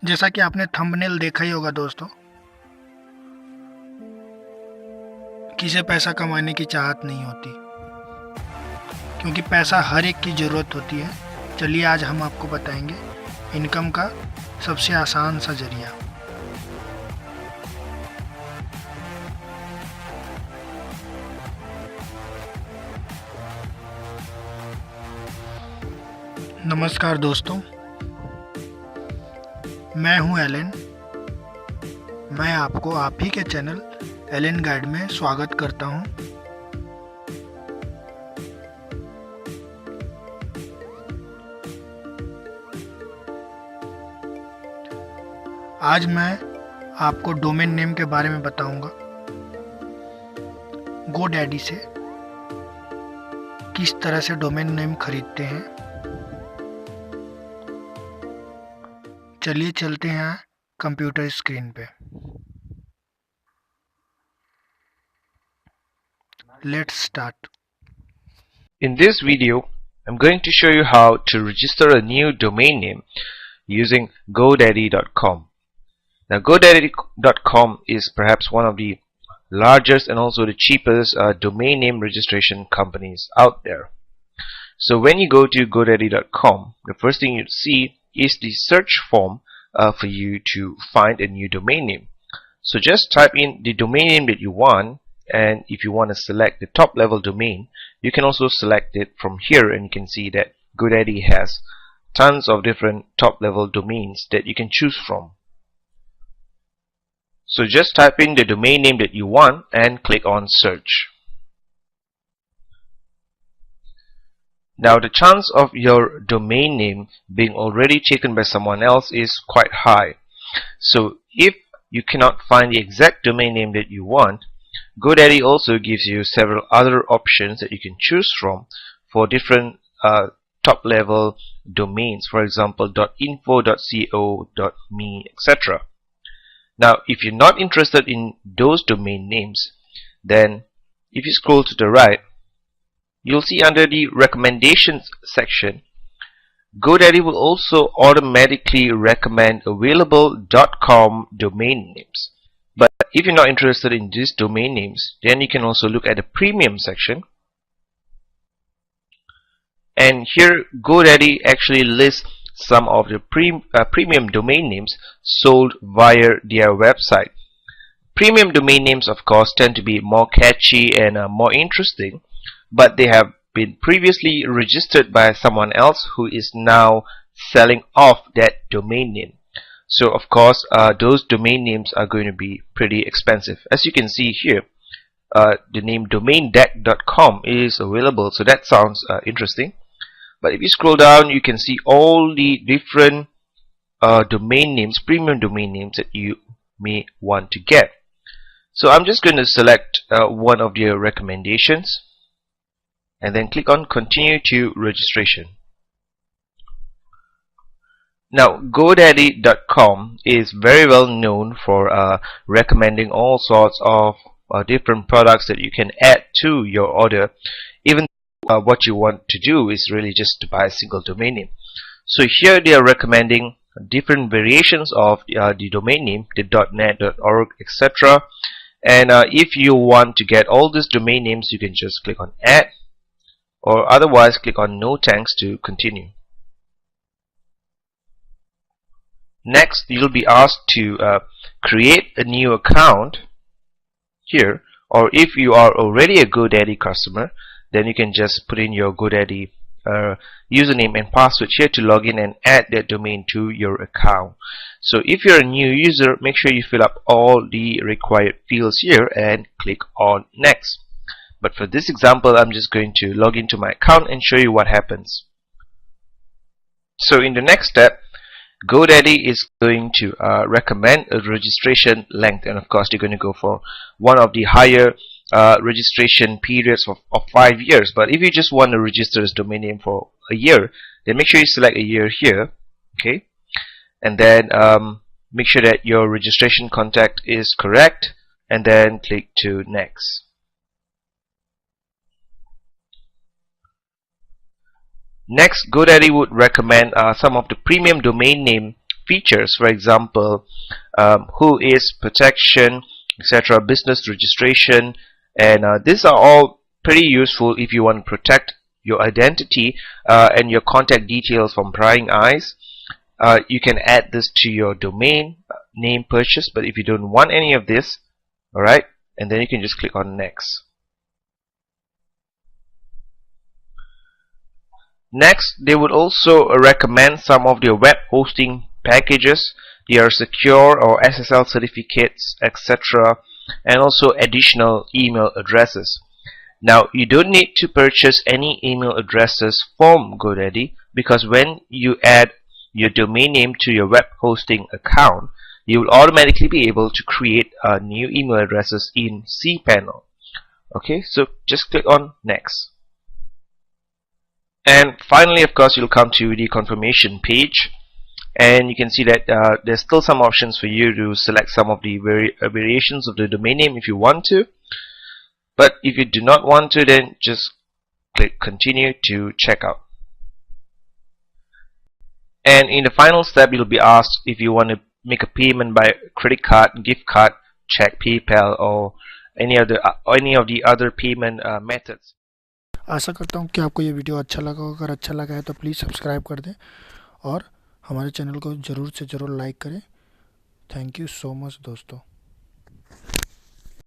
जैसा कि आपने थंबनेल देखा ही होगा दोस्तों, किसे पैसा कमाने की चाहत नहीं होती, क्योंकि पैसा हर एक की ज़रूरत होती है। चलिए आज हम आपको बताएंगे इनकम का सबसे आसान सा जरिया। नमस्कार दोस्तों, मैं हूं एलन। मैं आपको आप ही के चैनल एलन गाइड में स्वागत करता हूं। आज मैं आपको डोमेन नेम के बारे में बताऊंगा। गोडैडी से किस तरह से डोमेन नेम खरीदते हैं। चलिए चलते हैं कंप्यूटर स्क्रीन पे। Let's start. In this video, I'm going to show you how to register a new domain name using GoDaddy.com. Now, GoDaddy.com is perhaps one of the largest and also the cheapest domain name registration companies out there. So when you go to GoDaddy.com, the first thing you see is the search form for you to find a new domain name. So just type in the domain name that you want, and if you want to select the top level domain, you can also select it from here, and you can see that GoDaddy has tons of different top level domains that you can choose from. So just type in the domain name that you want and click on search. Now the chance of your domain name being already taken by someone else is quite high. So if you cannot find the exact domain name that you want, GoDaddy also gives you several other options that you can choose from for different top level domains, for example .info, .co, .me, etc. Now if you're not interested in those domain names, then if you scroll to the right, you'll see under the recommendations section, GoDaddy will also automatically recommend available .com domain names. But if you're not interested in these domain names, then you can also look at the premium section. And here GoDaddy actually lists some of the premium domain names sold via their website. Premium domain names, of course, tend to be more catchy and more interesting, but they have been previously registered by someone else who is now selling off that domain name. So of course those domain names are going to be pretty expensive. As you can see here, the name domaindeck.com is available, so that sounds interesting. But if you scroll down, you can see all the different domain names, premium domain names that you may want to get. So I'm just going to select one of their recommendations and then click on continue to registration. Now GoDaddy.com is very well known for recommending all sorts of different products that you can add to your order, even what you want to do is really just to buy a single domain name. So here they are recommending different variations of the domain name, the .net, .org, etc. And if you want to get all these domain names, you can just click on add, or otherwise click on no thanks to continue. Next, you'll be asked to create a new account here, or if you are already a GoDaddy customer, then you can just put in your GoDaddy username and password here to log in and add that domain to your account. So if you're a new user, make sure you fill up all the required fields here and click on next. But for this example, I'm just going to log into my account and show you what happens. So in the next step, GoDaddy is going to recommend a registration length, and of course you're going to go for one of the higher registration periods of 5 years. But if you just want to register this domain name for a year, then make sure you select a year here, okay, and then make sure that your registration contact is correct, and then click to next. Next, GoDaddy would recommend some of the premium domain name features, for example, who is protection, etc., business registration, and these are all pretty useful if you want to protect your identity and your contact details from prying eyes. You can add this to your domain name purchase, but if you don't want any of this, alright, and then you can just click on next. Next, they would also recommend some of their web hosting packages. They are secure or SSL certificates, etc., and also additional email addresses. Now, you don't need to purchase any email addresses from GoDaddy, because when you add your domain name to your web hosting account, you will automatically be able to create new email addresses in cPanel. Okay, so just click on next. And finally, of course, you'll come to the confirmation page, and you can see that there's still some options for you to select some of the variations of the domain name if you want to. But if you do not want to, then just click continue to check out. And in the final step, you'll be asked if you want to make a payment by credit card, gift card, check, PayPal, or any of the other payment methods. आशा करता हूँ कि आपको ये video अच्छा लगा होगा। अगर अच्छा लगा है तो प्लीज़ सब्सक्राइब कर दें और हमारे चैनल को ज़रूर से ज़रूर लाइक करें। थैंक यू सो मच दोस्तों।